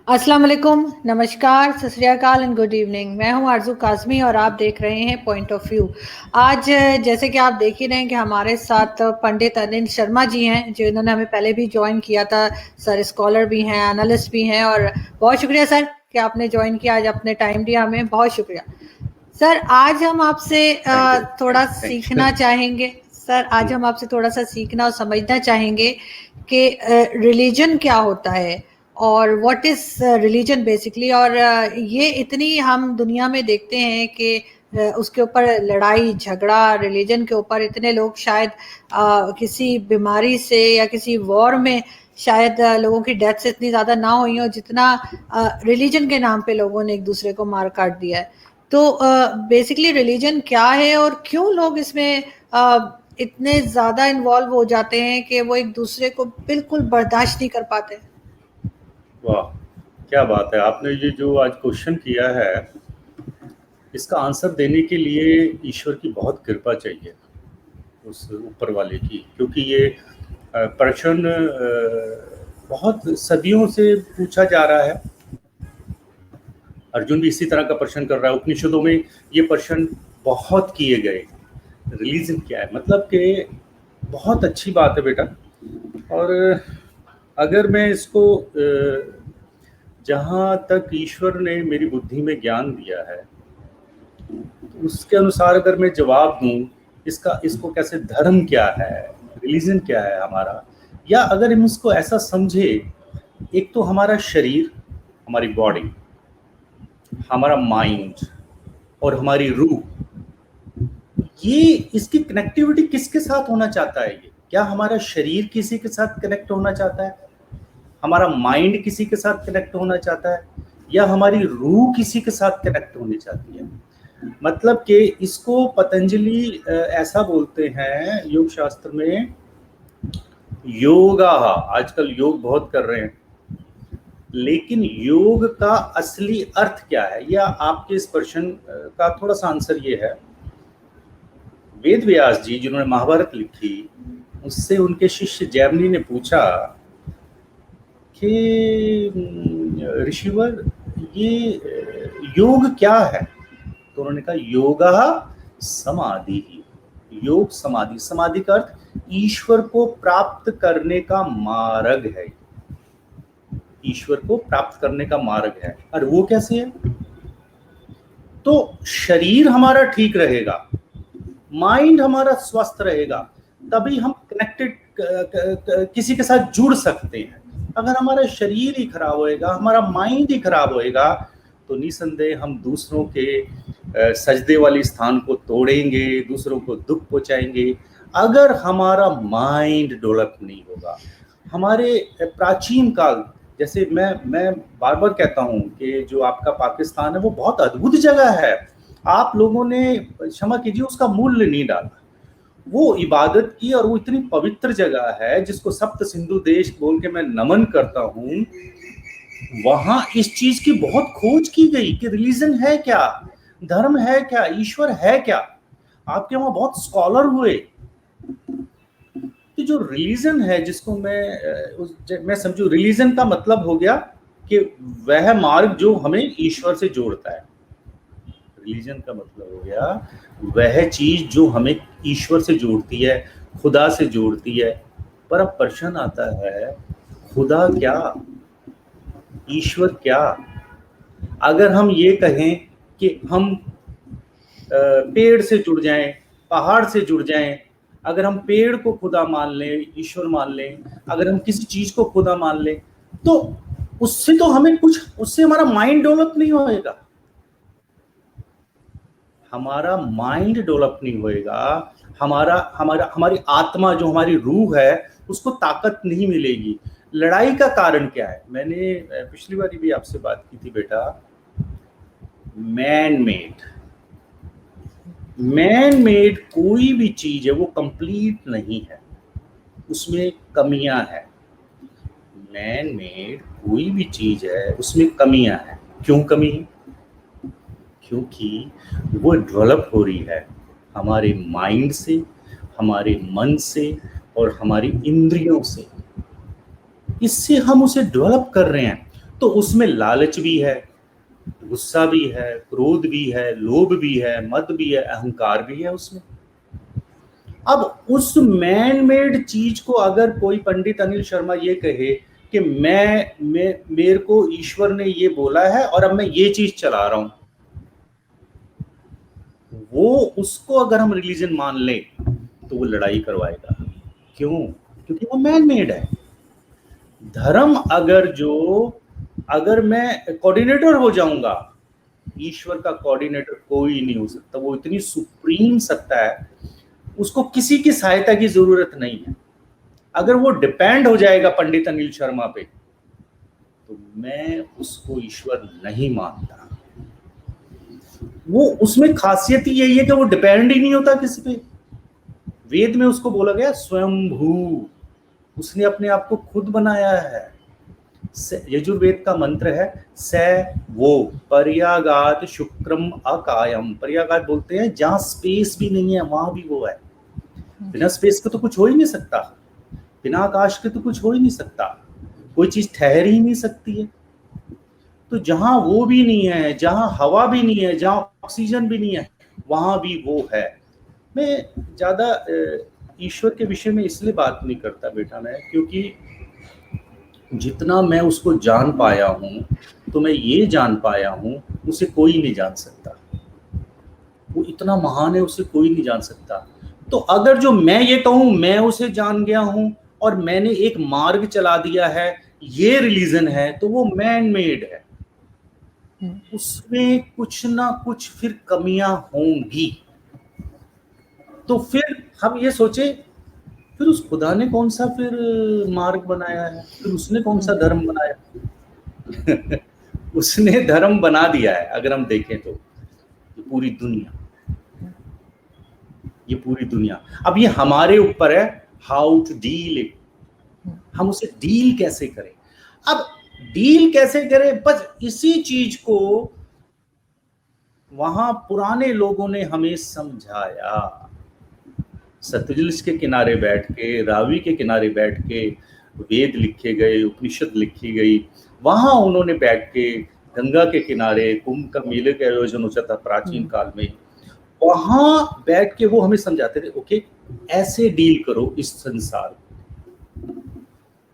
अस्सलाम वालेकुम, नमस्कार, सत श्री अकाल एंड गुड इवनिंग। मैं हूं आरजू काज़मी और आप देख रहे हैं पॉइंट ऑफ व्यू। आज जैसे कि आप देख ही रहे हैं कि हमारे साथ पंडित अनिल शर्मा जी हैं, जिन्होंने हमें पहले भी ज्वाइन किया था। सर स्कॉलर भी हैं, एनालिस्ट भी हैं और बहुत शुक्रिया सर कि आपने ज्वाइन किया, आज अपने टाइम दिया हमें, बहुत शुक्रिया। सर आज हम आपसे थैंक यू थोड़ा थैंक यू। सीखना चाहेंगे। सर आज हम आपसे थोड़ा सा सीखना और समझना चाहेंगे कि रिलीजन क्या होता है और व्हाट इज रिलीजन बेसिकली। और ये इतनी हम दुनिया में देखते हैं कि उसके ऊपर लड़ाई झगड़ा, रिलीजन के ऊपर इतने लोग शायद किसी बीमारी से या किसी वॉर में शायद लोगों की डेथ से इतनी ज़्यादा ना हुई हो जितना रिलीजन के नाम पे लोगों ने एक दूसरे को मार काट दिया है। तो बेसिकली रिलीजन क्या है और क्यों लोग इसमें इतने ज़्यादा इन्वॉल्व हो जाते हैं कि वो एक दूसरे को बिल्कुल बर्दाश्त नहीं कर पाते। वाह, क्या बात है। आपने ये जो आज क्वेश्चन किया है, इसका आंसर देने के लिए ईश्वर की बहुत कृपा चाहिए, उस ऊपर वाले की, क्योंकि ये प्रश्न बहुत सदियों से पूछा जा रहा है। अर्जुन भी इसी तरह का प्रश्न कर रहा है। उपनिषदों में ये प्रश्न बहुत किए गए, रिलीजन क्या है, मतलब कि बहुत अच्छी बात है बेटा। और अगर मैं इसको जहाँ तक ईश्वर ने मेरी बुद्धि में ज्ञान दिया है, तो उसके अनुसार अगर मैं जवाब दूं, इसको कैसे, धर्म क्या है, रिलीजन क्या है हमारा, या अगर हम इसको ऐसा समझे, एक तो हमारा शरीर, हमारी बॉडी, हमारा माइंड और हमारी रूह, ये इसकी कनेक्टिविटी किसके साथ होना चाहता है? ये क्या हमारा शरीर किसी के साथ कनेक्ट होना चाहता है, हमारा माइंड किसी के साथ कनेक्ट होना चाहता है, या हमारी रूह किसी के साथ कनेक्ट होनी चाहती है? मतलब कि इसको पतंजलि ऐसा बोलते हैं योग शास्त्र में, योगा। आजकल योग बहुत कर रहे हैं, लेकिन योग का असली अर्थ क्या है? या आपके इस प्रश्न का थोड़ा सा आंसर ये है, वेद व्यास जी जिन्होंने महाभारत लिखी, उससे उनके शिष्य जैमिनी ने पूछा कि ऋषिवर, ये योग क्या है? तो उन्होंने कहा, योगा समाधि ही। योग समाधि, समाधि का अर्थ ईश्वर को प्राप्त करने का मार्ग है। ईश्वर को प्राप्त करने का मार्ग है। और वो कैसे है? तो शरीर हमारा ठीक रहेगा, माइंड हमारा स्वस्थ रहेगा, तभी हम कनेक्टेड किसी के साथ जुड़ सकते हैं। अगर हमारा शरीर ही खराब होएगा, हमारा माइंड ही खराब होएगा, तो निसंदेह हम दूसरों के सजदे वाली स्थान को तोड़ेंगे, दूसरों को दुख पहुंचाएंगे। अगर हमारा माइंड डेवलप नहीं होगा, हमारे प्राचीन काल, जैसे मैं बार बार कहता हूं कि जो आपका पाकिस्तान है वो बहुत अद्भुत जगह है। आप लोगों ने, क्षमा कीजिए, उसका मूल्य नहीं डाला, वो इबादत की, और वो इतनी पवित्र जगह है जिसको सप्त सिंधु देश बोल के मैं नमन करता हूँ। वहां इस चीज की बहुत खोज की गई कि रिलीजन है क्या, धर्म है क्या, ईश्वर है क्या। आपके वहां बहुत स्कॉलर हुए। तो जो रिलीजन है, जिसको मैं समझू, रिलीजन का मतलब हो गया कि वह मार्ग जो हमें ईश्वर से जोड़ता है। रिलीजन का मतलब हो गया वह चीज जो हमें ईश्वर से जोड़ती है, खुदा से जोड़ती है। पर अब प्रश्न आता है, खुदा क्या, ईश्वर क्या? अगर हम ये कहें कि हम पेड़ से जुड़ जाएं, पहाड़ से जुड़ जाएं, अगर हम पेड़ को खुदा मान लें, ईश्वर मान लें, अगर हम किसी चीज को खुदा मान लें, तो उससे तो हमें कुछ, उससे हमारा माइंड डेवलप नहीं होएगा। हमारा माइंड डेवलप नहीं होएगा, हमारा हमारा हमारी आत्मा, जो हमारी रूह है, उसको ताकत नहीं मिलेगी। लड़ाई का कारण क्या है? मैंने पिछली बार भी आपसे बात की थी बेटा, मैन मेड कोई भी चीज है वो कंप्लीट नहीं है, उसमें कमियां हैं। मैन मेड कोई भी चीज है उसमें कमियां हैं। क्यों कमी है? क्योंकि वो डेवलप हो रही है हमारे माइंड से, हमारे मन से और हमारी इंद्रियों से। इससे हम उसे डेवलप कर रहे हैं। तो उसमें लालच भी है, गुस्सा भी है, क्रोध भी है, लोभ भी है, मद भी है, अहंकार भी है उसमें। अब उस मैन मेड चीज को अगर कोई पंडित अनिल शर्मा ये कहे कि मेरे को ईश्वर ने ये बोला है और अब मैं ये चीज चला रहा हूं, वो उसको अगर हम रिलीजन मान लें तो वो लड़ाई करवाएगा। क्यों? क्योंकि वो मैन मेड है। धर्म अगर मैं कोऑर्डिनेटर हो जाऊंगा, ईश्वर का कोऑर्डिनेटर कोई नहीं हो सकता। वो इतनी सुप्रीम सत्ता है, उसको किसी की सहायता की जरूरत नहीं है। अगर वो डिपेंड हो जाएगा पंडित अनिल शर्मा पे, तो मैं उसको ईश्वर नहीं मानता। वो उसमें खासियत ही यही है कि वो डिपेंड ही नहीं होता किसी पे। वेद में उसको बोला गया स्वयंभू, उसने अपने आप को खुद बनाया है। यजुर्वेद का मंत्र है स वो पर्यागात शुक्रम अकायम। पर्यागात बोलते हैं जहां स्पेस भी नहीं है वहां भी वो है। बिना स्पेस के तो कुछ हो ही नहीं सकता, बिना आकाश के तो कुछ हो ही नहीं सकता, कोई चीज ठहर ही नहीं सकती है। तो जहां वो भी नहीं है, जहां हवा भी नहीं है, जहां ऑक्सीजन भी नहीं है, वहां भी वो है। मैं ज्यादा ईश्वर के विषय में इसलिए बात नहीं करता बेटा मैं, क्योंकि जितना मैं उसको जान पाया हूं, तो मैं ये जान पाया हूं उसे कोई नहीं जान सकता। वो इतना महान है, उसे कोई नहीं जान सकता। तो अगर जो मैं ये कहूं मैं उसे जान गया हूं और मैंने एक मार्ग चला दिया है, ये रिलीजन है, तो वो मैन मेड है। उसमें कुछ ना कुछ फिर कमियां होंगी। तो फिर हम ये सोचे, फिर उस खुदा ने कौन सा फिर मार्ग बनाया है, फिर उसने कौन सा धर्म बनाया उसने धर्म बना दिया है। अगर हम देखें तो ये पूरी दुनिया, अब ये हमारे ऊपर है हाउ टू डील इट। हम उसे डील कैसे करें? अब डील कैसे करें, बस इसी चीज को वहां पुराने लोगों ने हमें समझाया। सतलुज के किनारे बैठ के, रावी के किनारे बैठ के वेद लिखे गए, उपनिषद लिखी गई। वहां उन्होंने बैठ के गंगा के किनारे कुंभ का मेले का आयोजन होता था प्राचीन काल में। वहां बैठ के वो हमें समझाते थे, ओके ऐसे डील करो इस संसार।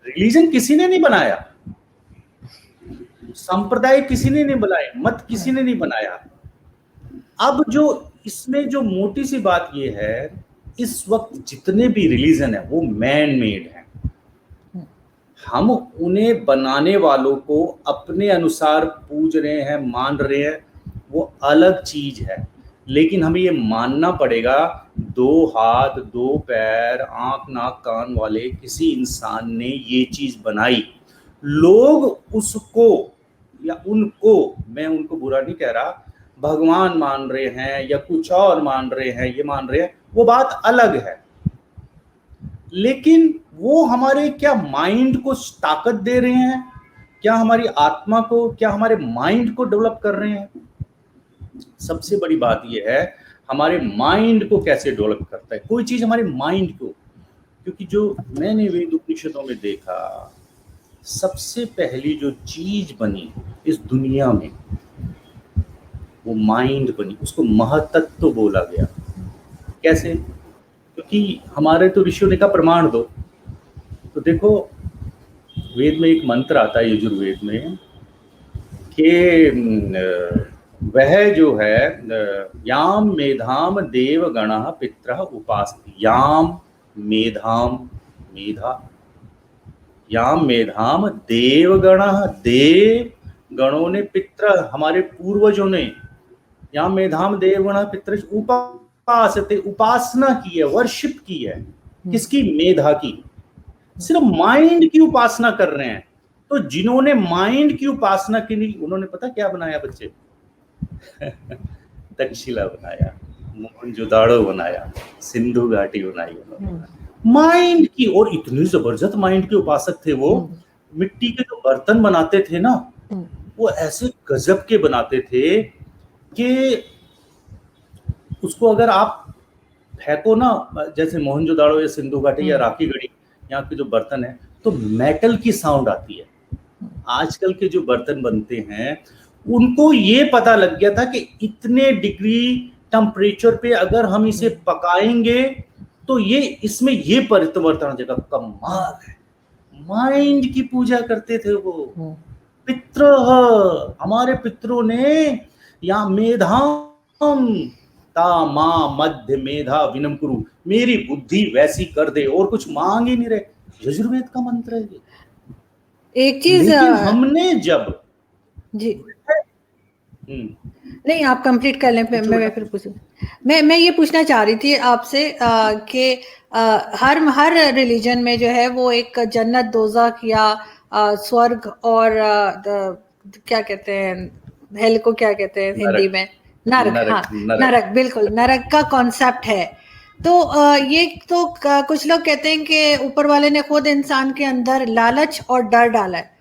रिलीजन किसी ने नहीं बनाया, संप्रदाय किसी ने नहीं बनाए, मत किसी ने नहीं बनाया। अब जो इसमें जो मोटी सी बात ये है, इस वक्त जितने भी रिलीजन है वो मैन मेड है। हम उन्हें बनाने वालों को अपने अनुसार पूज रहे हैं, मान रहे हैं, वो अलग चीज है। लेकिन हमें ये मानना पड़ेगा, 2 हाथ 2 पैर आंख नाक कान वाले किसी इंसान ने ये चीज बनाई। लोग उसको या उनको, मैं उनको बुरा नहीं कह रहा, भगवान मान रहे हैं या कुछ और मान रहे हैं, ये मान रहे हैं, वो बात अलग है। लेकिन वो हमारे क्या माइंड को ताकत दे रहे हैं, क्या हमारी आत्मा को, क्या हमारे माइंड को डेवलप कर रहे हैं? सबसे बड़ी बात यह है हमारे माइंड को कैसे डेवलप करता है कोई चीज, हमारे माइंड को। क्योंकि जो मैंने वेद उपनिषदों में देखा, सबसे पहली जो चीज बनी इस दुनिया में वो माइंड बनी, उसको महतत्व बोला गया। कैसे? क्योंकि हमारे तो ऋषियों ने कहा प्रमाण दो। तो देखो वेद में एक मंत्र आता है यजुर्वेद में कि वह जो है याम मेधाम देवगणः पितरः उपासते। याम मेधाम, मेधा, याम मेधाम देवगणः, देव गणों ने, पितर हमारे पूर्वजों ने, याम मेधाम देवगणः पितर उपासते, उपासना की है, वर्शिप की है। किसकी? मेधा की। सिर्फ माइंड की उपासना कर रहे हैं। तो जिन्होंने माइंड की उपासना की नहीं, उन्होंने पता क्या बनाया बच्चे? तक्षशिला बनाया, मोहनजोदाड़ो बनाया, सिंधु घाटी बनाई उन्होंने माइंड की। और इतनी जबरदस्त माइंड के उपासक थे वो। मिट्टी के जो बर्तन बनाते थे ना, वो ऐसे गजब के बनाते थे कि उसको अगर आप फेंको ना, जैसे मोहनजोदाड़ो या सिंधु घाटी या राखी गढ़ी, यहाँ के जो बर्तन है, तो मेटल की साउंड आती है। आजकल के जो बर्तन बनते हैं उनको ये पता लग गया था कि इतने डिग्री टेम्परेचर पे अगर हम इसे पकाएंगे तो ये इसमें ये परिवर्तन हो जाएगा। कमाल है, माइंड की पूजा करते थे वो पितृ। हमारे पितरों ने या मेधाम ता मां मध्य मेधा विनम कुरु, मेरी बुद्धि वैसी कर दे, और कुछ मांग ही नहीं रहे। यजुर्वेद का मंत्र है ये। एक चीज लेकिन हमने जब जी नहीं, आप कंप्लीट कर लें, मैं फिर पूछूं। मैं ये पूछना चाह रही थी आपसे कि हर रिलीजन में जो है वो एक जन्नत दोज़ख या स्वर्ग और क्या कहते हैं, हेल को क्या कहते हैं हिंदी में, नरक। हाँ, नरक, बिल्कुल, नरक का कॉन्सेप्ट है। तो ये तो कुछ लोग कहते हैं कि ऊपर वाले ने खुद इंसान के अंदर लालच और डर डाला है।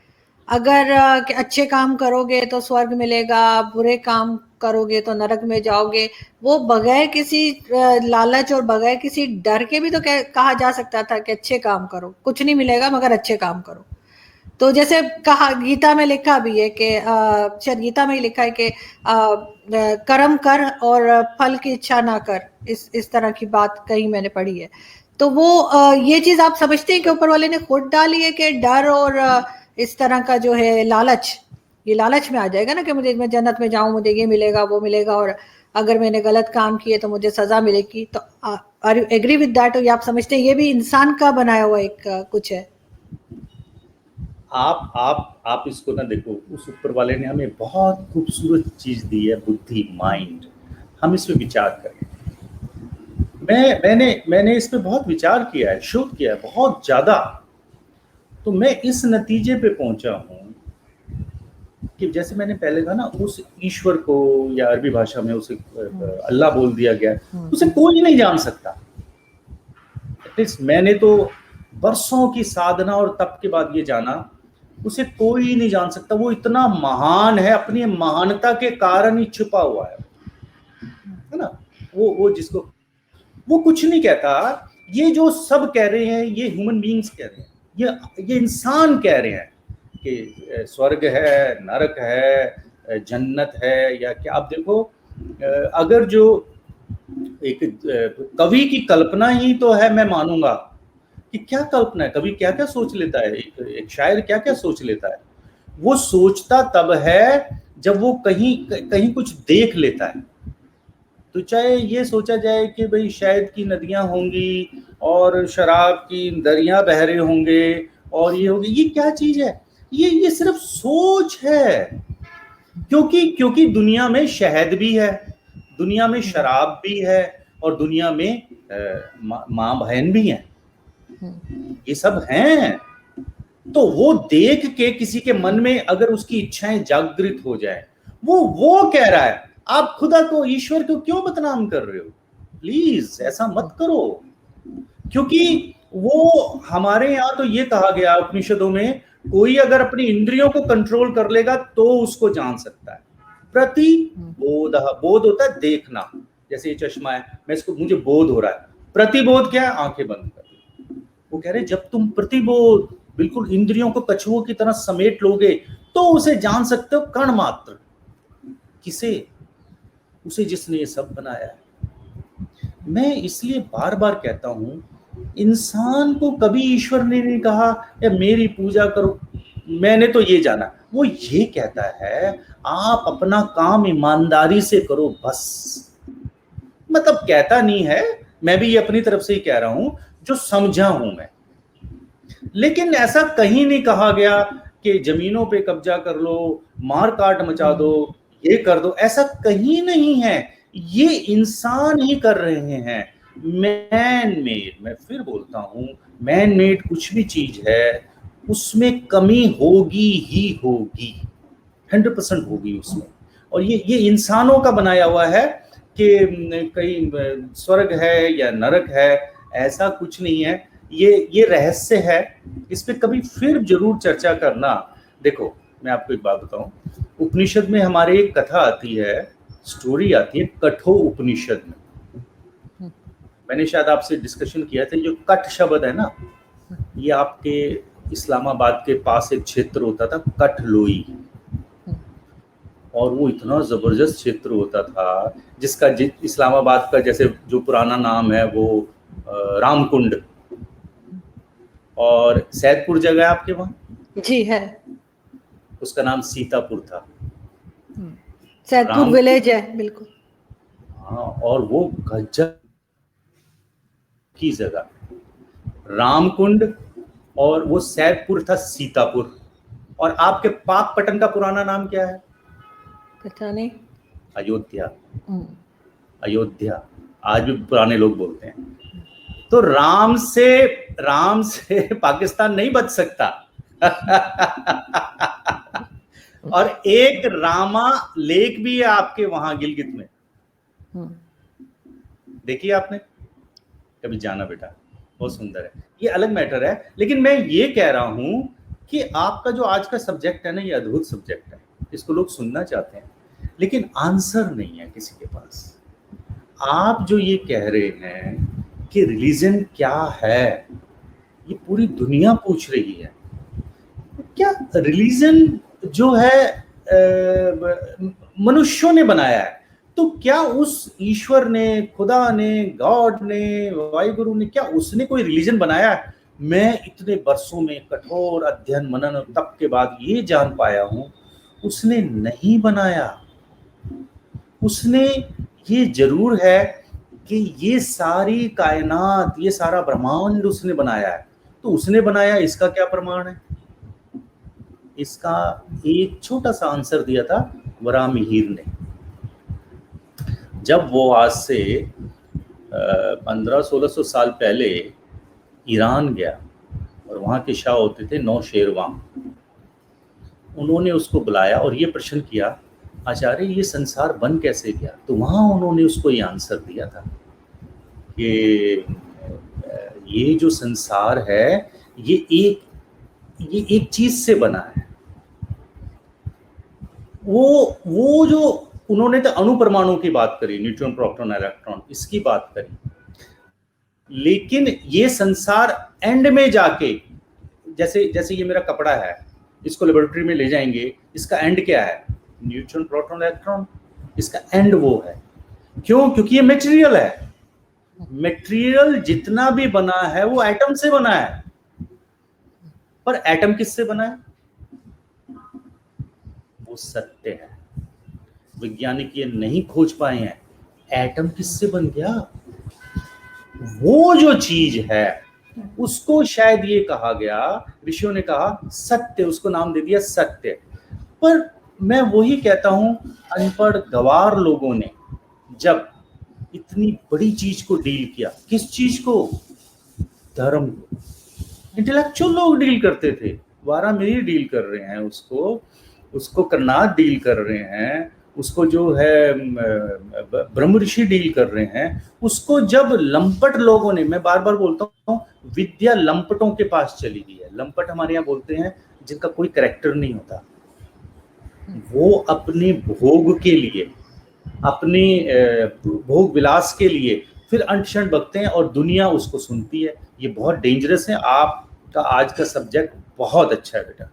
अगर अच्छे काम करोगे तो स्वर्ग मिलेगा, बुरे काम करोगे तो नरक में जाओगे। वो बगैर किसी लालच और बगैर किसी डर के भी तो कहा जा सकता था कि अच्छे काम करो, कुछ नहीं मिलेगा मगर अच्छे काम करो। तो जैसे कहा, गीता में लिखा भी है कि शायद गीता में ही लिखा है कि कर्म कर और फल की इच्छा ना कर, इस तरह की बात कहीं मैंने पढ़ी है। तो वो ये चीज आप समझते हैं कि ऊपर वाले ने खुद डाली है कि डर और इस तरह का जो है लालच, ये लालच में आ जाएगा ना कि मुझे, मैं जन्नत में जाऊं, मुझे ये मिलेगा वो मिलेगा, और अगर मैंने गलत काम किए तो मुझे सजा मिलेगी। तो are you agree with that? या आप समझते हैं ये भी इंसान का बनाया हुआ एक कुछ है? आप इसको ना देखो, उस ऊपर वाले ने हमें बहुत खूबसूरत चीज दी है, बुद्धि, माइंड। हम इस पे विचार करें। मैंने इस पे बहुत विचार किया है, शोध किया है बहुत ज्यादा। तो मैं इस नतीजे पे पहुंचा हूं कि जैसे मैंने पहले कहा ना, उस ईश्वर को, या अरबी भाषा में उसे अल्लाह बोल दिया गया, उसे कोई नहीं जान सकता। एटलीस्ट मैंने तो बरसों की साधना और तप के बाद ये जाना, उसे कोई नहीं जान सकता। वो इतना महान है, अपनी महानता के कारण ही छुपा हुआ है ना। वो जिसको वो कुछ नहीं कहता। ये जो सब कह रहे हैं, ये ह्यूमन बीइंग्स कह रहे हैं, ये इंसान कह रहे हैं कि स्वर्ग है, नरक है, जन्नत है, या क्या। आप देखो, अगर जो एक कवि की कल्पना ही तो है, मैं मानूंगा कि क्या कल्पना है, कवि क्या क्या सोच लेता है, एक शायर क्या क्या सोच लेता है। वो सोचता तब है जब वो कहीं कुछ देख लेता है। तो चाहे ये सोचा जाए कि भाई शायद की नदियां होंगी और शराब की दरिया बह रहे होंगे और ये होगी, ये क्या चीज है? ये सिर्फ सोच है। क्योंकि दुनिया में शहद भी है, दुनिया में शराब भी है, और दुनिया में माँ बहन भी है, ये सब हैं। तो वो देख के किसी के मन में अगर उसकी इच्छाएं जागृत हो जाए, वो कह रहा है। आप खुदा को, ईश्वर को क्यों बदनाम कर रहे हो? प्लीज ऐसा मत करो। क्योंकि वो, हमारे यहाँ तो ये कहा गया उपनिषदों में, कोई अगर अपनी इंद्रियों को कंट्रोल कर लेगा तो उसको जान सकता है। प्रतिबोध, बोध होता है देखना। जैसे ये चश्मा है, मैं इसको, मुझे बोध हो रहा है। प्रतिबोध क्या है? आंखें बंद कर। वो कह रहे जब तुम प्रतिबोध, बिल्कुल इंद्रियों को कछुओं की तरह समेट लोगे, तो उसे जान सकते हो कण मात्र। किसे? उसे जिसने ये सब बनाया है। मैं इसलिए बार बार कहता हूं, इंसान को कभी ईश्वर ने नहीं कहा या मेरी पूजा करो, मैंने तो ये जाना। वो ये कहता है आप अपना काम ईमानदारी से करो बस। मतलब कहता नहीं है, मैं भी ये अपनी तरफ से ही कह रहा हूं जो समझा हूं मैं। लेकिन ऐसा कहीं नहीं कहा गया कि जमीनों पे कब्जा कर लो, मार काट मचा दो, ये कर दो, ऐसा कहीं नहीं है। ये इंसान ही कर रहे हैं। मैन मेड, मैं फिर बोलता हूं, मैन मेड कुछ भी चीज है उसमें कमी होगी ही होगी, 100% होगी उसमें। और ये इंसानों का बनाया हुआ है कि कहीं स्वर्ग है या नरक है, ऐसा कुछ नहीं है। ये रहस्य है, इस पे कभी फिर जरूर चर्चा करना। देखो मैं आपको एक बात बताऊं, उपनिषद में हमारे एक कथा आती है, स्टोरी आती है कठो उपनिषद में। मैंने शायद आपसे डिस्कशन किया था, जो कट शब्द है ना, ये आपके इस्लामाबाद के पास एक क्षेत्र होता था कठलोई, और वो इतना जबरदस्त क्षेत्र होता था जिसका इस्लामाबाद का जैसे जो पुराना नाम है वो रामकुंड, और सैदपुर जगह आपके वहाँ जी है, उसका नाम सीतापुर था। सैदपुर विलेज है, बिल्कुल। हाँ, और वो गजब की जगह, रामकुंड, और वो सैदपुर था सीतापुर। और आपके पाकपटन का पुराना नाम क्या है? पता नहीं। अयोध्या। अयोध्या आज भी पुराने लोग बोलते हैं। तो राम से पाकिस्तान नहीं बच सकता। और एक रामा लेक भी है आपके वहां गिलगित में, देखिए आपने कभी जाना बेटा, बहुत सुंदर है। ये अलग मैटर है, लेकिन मैं ये कह रहा हूं कि आपका जो आज का सब्जेक्ट है ना, ये अद्भुत सब्जेक्ट है, इसको लोग सुनना चाहते हैं, लेकिन आंसर नहीं है किसी के पास। आप जो ये कह रहे हैं कि रिलीजन क्या है, ये पूरी दुनिया पूछ रही है। क्या रिलीजन जो है मनुष्यों ने बनाया है, तो क्या उस ईश्वर ने, खुदा ने, गॉड ने, वाहिगुरु ने, क्या उसने कोई रिलीजन बनाया है? मैं इतने वर्षों में कठोर अध्ययन मनन और तप के बाद ये जान पाया हूं, उसने नहीं बनाया। उसने ये जरूर है कि ये सारी कायनात, ये सारा ब्रह्मांड उसने बनाया है। तो उसने बनाया, इसका क्या प्रमाण है? इसका एक छोटा सा आंसर दिया था वराहमिहिर ने। जब वो आज से 1500-1600 साल पहले ईरान गया, और वहाँ के शाह होते थे नौशेरवां, उन्होंने उसको बुलाया और ये प्रश्न किया, आचार्य ये संसार बन कैसे गया? तो वहाँ उन्होंने उसको ये आंसर दिया था कि ये जो संसार है ये एक चीज से बना है। वो जो उन्होंने तो अणु परमाणु की बात करी, न्यूट्रॉन, प्रोटॉन, इलेक्ट्रॉन, इसकी बात करी, लेकिन ये संसार एंड में जाके, जैसे ये मेरा कपड़ा है, इसको लेबोरेटरी में ले जाएंगे, इसका एंड क्या है? न्यूट्रॉन, प्रोटॉन, इलेक्ट्रॉन, इसका एंड वो है। क्यों? क्योंकि ये मटेरियल है। मटेरियल जितना भी बना है वो एटम से बना है, पर एटम किससे बना है? वो सत्य है। वैज्ञानिक ये नहीं खोज पाए हैं एटम किससे बन गया। वो जो चीज है उसको शायद ये कहा गया, ऋषियों ने कहा सत्य, उसको नाम दे दिया सत्य। पर मैं वही कहता हूं, अनपढ़ गवार लोगों ने जब इतनी बड़ी चीज को डील किया, किस चीज को? धर्म को। इंटेलेक्चुअल लोग डील करते थे, वारामिहिर डील कर रहे हैं उसको करनाद डील कर रहे हैं, उसको जो है ब्रह्म ऋषि डील कर रहे हैं। उसको जब लंपट लोगों ने, मैं बार बार बोलता हूँ, विद्या लंपटों के पास चली गई है। लंपट हमारे यहाँ बोलते हैं जिनका कोई कैरेक्टर नहीं होता। वो अपने भोग के लिए, अपने भोग विलास के लिए फिर अंट-शंट बकते हैं और दुनिया उसको सुनती है। ये बहुत डेंजरस है। आपका आज का सब्जेक्ट बहुत अच्छा है बेटा,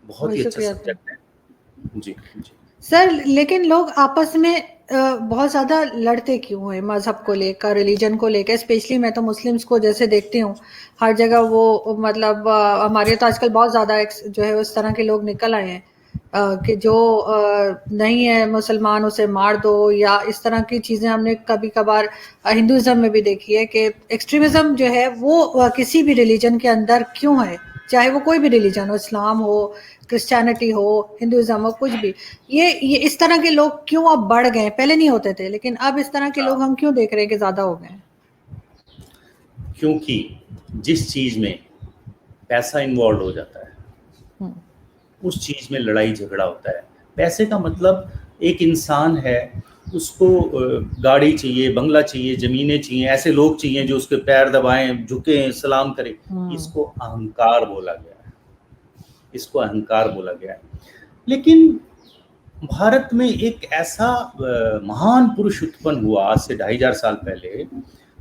बहुत ही अच्छा सब्जेक्ट है। जी जी सर, लेकिन लोग आपस में बहुत ज़्यादा लड़ते क्यों हैं मज़हब को लेकर, रिलीजन को लेकर? स्पेशली मैं तो मुस्लिम्स को जैसे देखती हूँ, हर जगह वो मतलब हमारे तो आजकल बहुत ज़्यादा जो है उस तरह के लोग निकल आए हैं कि जो नहीं है मुसलमान उसे मार दो, या इस तरह की चीज़ें हमने कभी कभार हिंदुज़म में भी देखी है कि एक्सट्रीमिज़म जो है वो किसी भी रिलीजन के अंदर क्यों है, चाहे वो कोई भी रिलीजन हो, इस्लाम हो, क्रिश्चियनिटी हो, हिंदुइज्म हो, कुछ भी। ये इस तरह के लोग क्यों अब बढ़ गए? पहले नहीं होते थे, लेकिन अब इस तरह के लोग हम क्यों देख रहे हैं कि ज्यादा हो गए? क्योंकि जिस चीज में पैसा इन्वॉल्व हो जाता है उस चीज में लड़ाई झगड़ा होता है। पैसे का मतलब, एक इंसान है, उसको गाड़ी चाहिए, बंगला चाहिए, जमीनें चाहिए, ऐसे लोग चाहिए जो उसके पैर दबाएं, झुकें, सलाम करें। इसको अहंकार बोला गया है, इसको अहंकार बोला गया है। लेकिन भारत में एक ऐसा महान पुरुष उत्पन्न हुआ आज से 2500 साल पहले,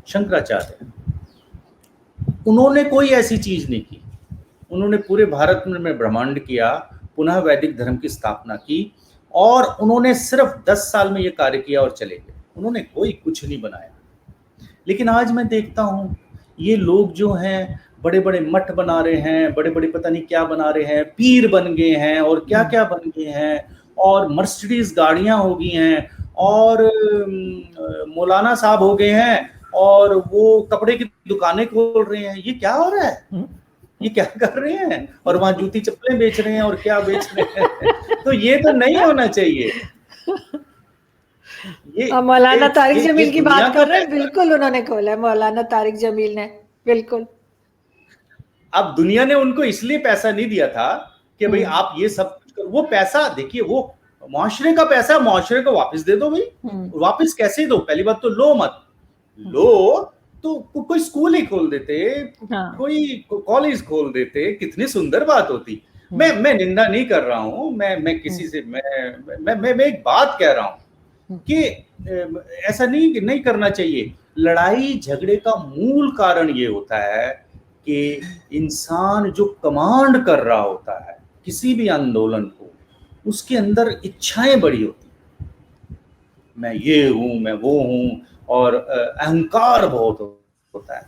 शंकराचार्य। उन्होंने कोई ऐसी चीज नहीं की, उन्होंने पूरे भारत में भ्रमण किया, पुनः वैदिक धर्म की स्थापना की, और उन्होंने सिर्फ 10 साल में ये कार्य किया और चले गए। उन्होंने कोई कुछ नहीं बनाया। लेकिन आज मैं देखता हूँ ये लोग जो हैं बड़े बड़े मठ बना रहे हैं, बड़े बड़े पता नहीं क्या बना रहे हैं, पीर बन गए हैं और क्या क्या बन गए हैं, और मर्सिडीज गाड़ियां हो गई हैं, और मौलाना साहब हो गए हैं, और वो कपड़े की दुकानें खोल रहे हैं। ये क्या हो रहा है? ये क्या कर रहे हैं? और वहां जूती चप्पलें बेच रहे हैं और क्या बेच रहे हैं। तो ये तो नहीं होना चाहिए। मौलाना तारिक जमील की बात कर रहे हैं, बिल्कुल उन्होंने खोला है, मौलाना तारिक जमील ने, बिल्कुल। अब दुनिया ने उनको इसलिए पैसा नहीं दिया था कि भाई आप ये सब कुछ करो। वो पैसा देखिए, वो मुआशरे का पैसा, मुआशरे को वापस दे दो भाई। वापस कैसे दो? पहली बात तो लो मत, लो तो कोई स्कूल ही खोल देते, कोई कॉलेज खोल देते, कितनी सुंदर बात होती। मैं निंदा नहीं कर रहा हूं, मैं किसी से मैं एक बात कह रहा हूं कि ऐसा नहीं करना चाहिए। लड़ाई झगड़े का मूल कारण ये होता है कि इंसान जो कमांड कर रहा होता है किसी भी आंदोलन को, उसके अंदर इच्छाएं बड़ी होती, मैं ये हूं, मैं वो हूं, और अहंकार बहुत होता है।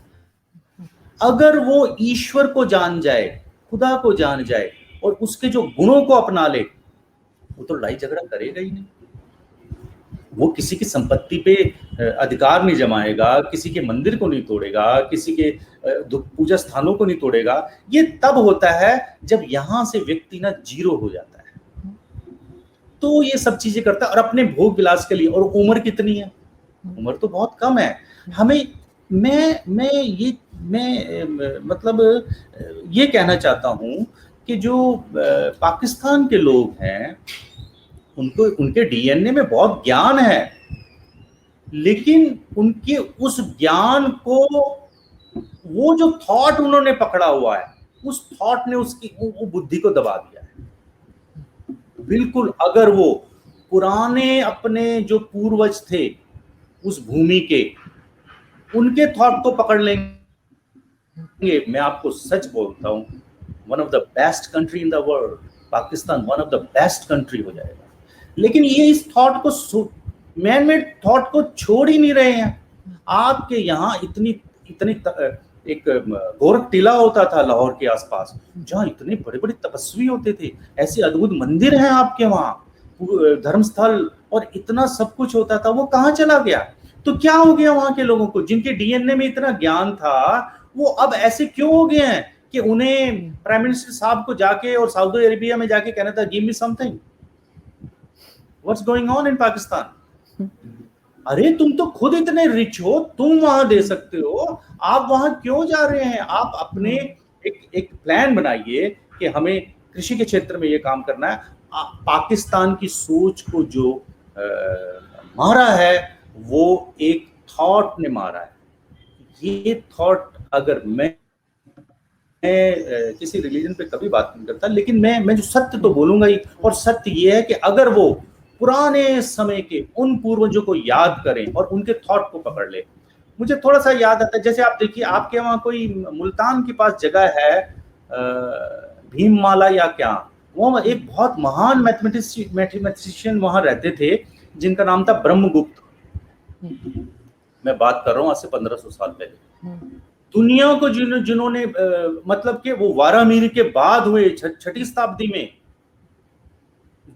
अगर वो ईश्वर को जान जाए, खुदा को जान जाए, और उसके जो गुणों को अपना ले, वो तो लड़ाई झगड़ा करेगा ही नहीं। वो किसी की संपत्ति पे अधिकार नहीं जमाएगा, किसी के मंदिर को नहीं तोड़ेगा, किसी के पूजा स्थानों को नहीं तोड़ेगा। ये तब होता है जब यहां से व्यक्ति ना जीरो हो जाता है, तो ये सब चीजें करता है, और अपने भोग विलास के लिए। और उम्र कितनी है? उम्र तो बहुत कम है। हमें मतलब ये कहना चाहता हूं कि जो पाकिस्तान के लोग हैं, उनके डीएनए में बहुत ज्ञान है, लेकिन उनके उस ज्ञान को, वो जो थॉट उन्होंने पकड़ा हुआ है, उस थॉट ने उसकी वो बुद्धि को दबा दिया है। बिल्कुल, अगर वो पुराने अपने जो पूर्वज थे उस भूमि के, उनके थॉट को पकड़ लेंगे, मैं आपको सच बोलता हूं, one of the best country in the world, Pakistan one of the best country हो जाएगा। लेकिन ये इस थॉट को, मैन मेड थॉट को छोड़ ही नहीं रहे हैं। आपके यहाँ इतनी एक गोरख टीला होता था लाहौर के आसपास, जहाँ इतने बड़े बड़े तपस्वी होते थे, ऐसे अद्भुत मंदिर हैं आपके वहाँ, धर्मस्थल, और इतना सब कुछ होता था। वो कहाँ चला गया? तो क्या हो गया वहां के लोगों को, जिनके डीएनए में इतना ज्ञान था, वो अब ऐसे क्यों हो गए हैं कि उन्हें प्राइम मिनिस्टर साहब को जाके और सऊदी अरेबिया में जाके कहना था, give me something, what's going on in Pakistan? अरे तुम तो खुद इतने रिच हो, तुम वहां दे सकते हो, आप वहां क्यों जा रहे हैं? आप अपने एक प्लान बनाइए कि हमें कृषि के क्षेत्र में ये काम करना है। पाकिस्तान की सोच को जो मारा है, वो एक थॉट ने मारा है। ये थॉट, अगर मैं किसी रिलीजन पे कभी बात नहीं करता, लेकिन मैं जो सत्य तो बोलूंगा ही, और सत्य ये है कि अगर वो पुराने समय के उन पूर्वजों को याद करें और उनके थॉट को पकड़ ले। मुझे थोड़ा सा याद आता है, जैसे आप देखिए, आपके वहाँ कोई मुल्तान के पास जगह है भीममाला या क्या, वो एक बहुत महान मैथमेटिशियन वहां रहते थे, जिनका नाम था ब्रह्मगुप्त। मैं बात कर रहा हूँ आज से 1500 साल पहले। दुनिया को जिन्होंने मतलब कि वो वाराणसी के बाद हुए, छठी शताब्दी में,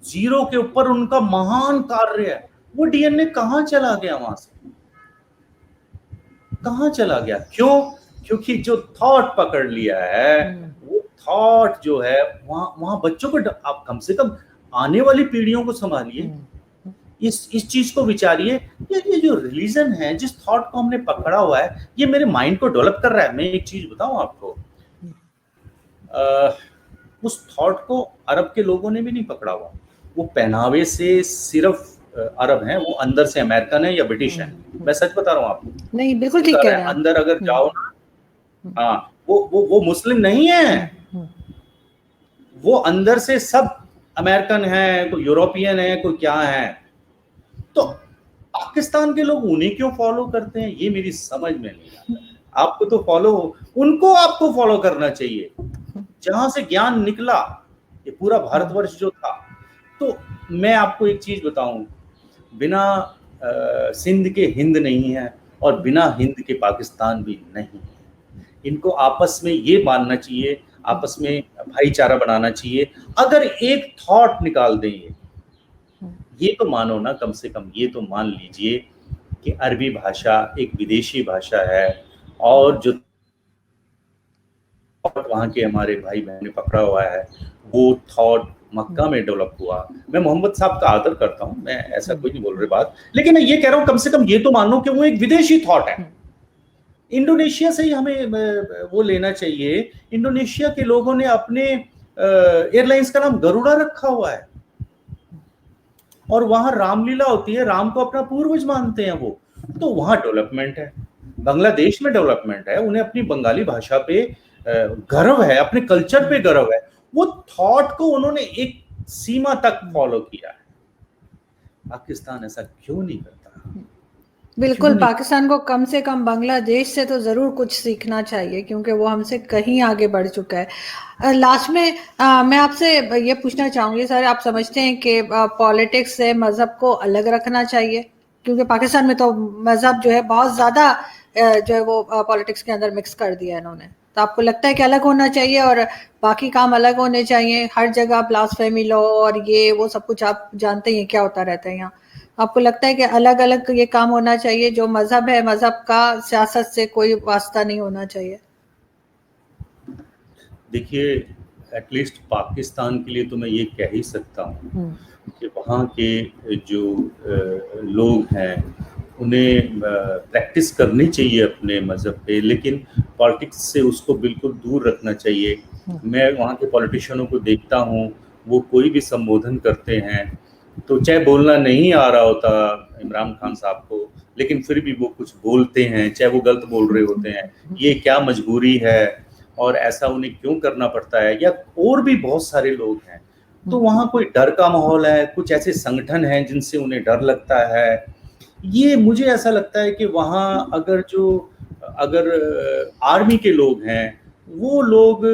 जीरो के ऊपर उनका महान कार्य है। वो डीएनए कहां चला गया? वहां से कहां चला गया? क्यों? क्योंकि जो थॉट पकड़ लिया है, वो थॉट जो है वहां बच्चों को, आप कम से कम आने वाली पीढ़ियों को संभालिए, इस चीज को विचारिए। ये जो रिलीजन है, जिस थॉट को हमने पकड़ा हुआ है, ये मेरे माइंड को डेवलप कर रहा है। मैं एक चीज बताऊं आपको, उस थॉट को अरब के लोगों ने भी नहीं पकड़ा हुआ। वो पहनावे से सिर्फ अरब हैं, वो अंदर से अमेरिकन है या ब्रिटिश है। मैं सच बता रहा हूँ आपको। नहीं, बिल्कुल ठीक कह रहे हैं। अंदर अगर जाओ ना, हाँ, वो मुस्लिम नहीं है, वो अंदर से सब अमेरिकन है, कोई यूरोपियन है, कोई क्या है। तो पाकिस्तान के लोग उन्हें क्यों फॉलो करते हैं, ये मेरी समझ में नहीं आता। आपको तो फॉलो, उनको आपको फॉलो करना चाहिए। जहां से ज्ञान निकला, ये पूरा भारतवर्ष जो था। तो मैं आपको एक चीज बताऊं, बिना सिंध के हिंद नहीं है और बिना हिंद के पाकिस्तान भी नहीं है। इनको आपस में ये मानना चाहिए, आपस में भाईचारा बनाना चाहिए। अगर एक थॉट निकाल दें, ये तो मानो ना, कम से कम ये तो मान लीजिए कि अरबी भाषा एक विदेशी भाषा है और जो वहाँ के हमारे भाई बहन ने पकड़ा हुआ है वो थॉट मक्का में डेवलप हुआ। मैं मोहम्मद साहब का आदर करता हूँ, मैं ऐसा कोई नहीं बोल रही बात, लेकिन मैं ये कह रहा हूँ कम से कम ये तो मानो कि वो एक विदेशी थॉट है। इंडोनेशिया से ही हमें वो लेना चाहिए। इंडोनेशिया के लोगों ने अपने एयरलाइंस का नाम गरुड़ा रखा हुआ है और वहां रामलीला होती है, राम को अपना पूर्वज मानते हैं वो। तो वहां डेवलपमेंट है, बांग्लादेश में डेवलपमेंट है, उन्हें अपनी बंगाली भाषा पे गर्व है, अपने कल्चर पे गर्व है। वो थॉट को उन्होंने एक सीमा तक फॉलो किया है। पाकिस्तान ऐसा क्यों नहीं करता? बिल्कुल, पाकिस्तान को कम से कम बांग्लादेश से तो जरूर कुछ सीखना चाहिए, क्योंकि वो हमसे कहीं आगे बढ़ चुका है। लास्ट में मैं आपसे ये पूछना चाहूंगी सर, आप समझते हैं कि पॉलिटिक्स से मजहब को अलग रखना चाहिए? क्योंकि पाकिस्तान में तो मजहब जो है बहुत ज्यादा जो है वो पॉलिटिक्स के अंदर मिक्स कर दिया इन्होंने। तो आपको लगता है कि अलग होना चाहिए और बाकी काम अलग होने चाहिए? हर जगह ब्लास्फेमी लॉ और ये वो सब कुछ आप जानते ही हैं क्या होता रहता है यहाँ। आपको लगता है कि अलग अलग ये काम होना चाहिए? जो मजहब है, मजहब का सियासत से कोई वास्ता नहीं होना चाहिए? देखिए, एटलीस्ट पाकिस्तान के लिए तो मैं ये कह ही सकता हूँ कि वहाँ के जो लोग हैं उन्हें प्रैक्टिस करनी चाहिए अपने मजहब पे, लेकिन पॉलिटिक्स से उसको बिल्कुल दूर रखना चाहिए। मैं वहाँ के पॉलिटिशियनों को देखता हूँ, वो कोई भी संबोधन करते हैं तो चाहे बोलना नहीं आ रहा होता इमरान खान साहब को, लेकिन फिर भी वो कुछ बोलते हैं, चाहे वो गलत बोल रहे होते हैं। ये क्या मजबूरी है और ऐसा उन्हें क्यों करना पड़ता है? या और भी बहुत सारे लोग हैं। तो वहाँ कोई डर का माहौल है, कुछ ऐसे संगठन हैं जिनसे उन्हें डर लगता है। ये मुझे ऐसा लगता है कि वहाँ अगर आर्मी के लोग हैं, वो लोग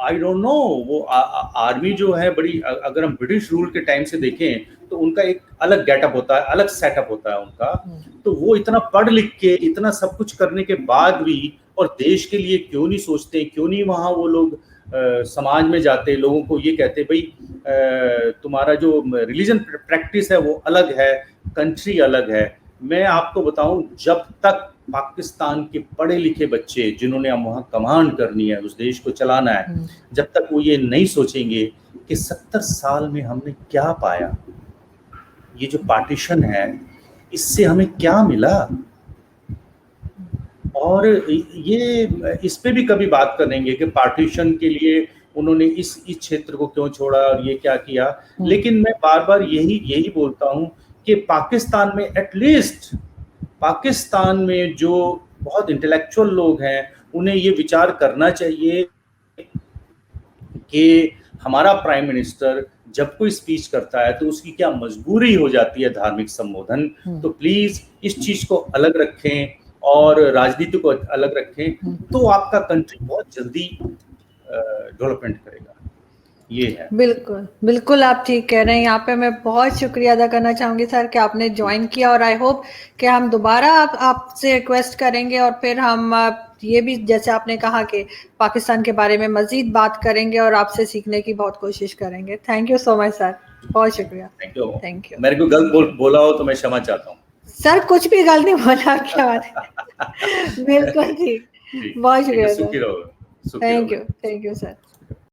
आई डोंट नो, वो आर्मी जो है बड़ी, अगर हम ब्रिटिश रूल के टाइम से देखें तो उनका एक अलग गेटअप होता है, अलग सेटअप होता है उनका। तो वो इतना पढ़ लिख के इतना सब कुछ करने के बाद भी और देश के लिए क्यों नहीं सोचते? क्यों नहीं वहाँ वो लोग समाज में जाते, लोगों को ये कहते भाई तुम्हारा जो रिलीजन प्रैक्टिस है वो अलग है, कंट्री अलग है। मैं आपको बताऊं, जब तक पाकिस्तान के पढ़े लिखे बच्चे जिन्होंने अब वहाँ कमांड करनी है, उस देश को चलाना है, जब तक वो ये नहीं सोचेंगे कि 70 साल में हमने क्या पाया, ये जो पार्टीशन है इससे हमें क्या मिला, और ये इस पे भी कभी बात करेंगे कि पार्टीशन के लिए उन्होंने इस क्षेत्र को क्यों छोड़ा और ये क्या किया। लेकिन मैं बार बार यही बोलता हूँ कि पाकिस्तान में एटलीस्ट, पाकिस्तान में जो बहुत इंटेलेक्चुअल लोग हैं उन्हें ये विचार करना चाहिए कि हमारा प्राइम मिनिस्टर जब कोई स्पीच करता है तो उसकी क्या मजबूरी हो जाती है धार्मिक संबोधन। तो प्लीज इस चीज को अलग रखें और राजनीति को अलग रखें, तो आपका कंट्री बहुत जल्दी डेवलपमेंट करेगा। ये है। बिल्कुल बिल्कुल, आप ठीक कह रहे हैं। यहाँ पे मैं बहुत शुक्रिया अदा करना चाहूंगी सर कि आपने ज्वाइन किया, और आई होप कि हम दोबारा आपसे रिक्वेस्ट करेंगे और फिर हम ये भी, जैसे आपने कहा कि पाकिस्तान के बारे में मजीद बात करेंगे और आपसे सीखने की बहुत कोशिश करेंगे। Thank you so much sir, बहुत शुक्रिया। Thank you. मेरे को गलत बोला हो तो मैं क्षमा चाहता हूँ सर। कुछ भी गलत नहीं बोला, क्या बात है। बिल्कुल ठीक, बहुत शुक्रिया सर। Thank you sir.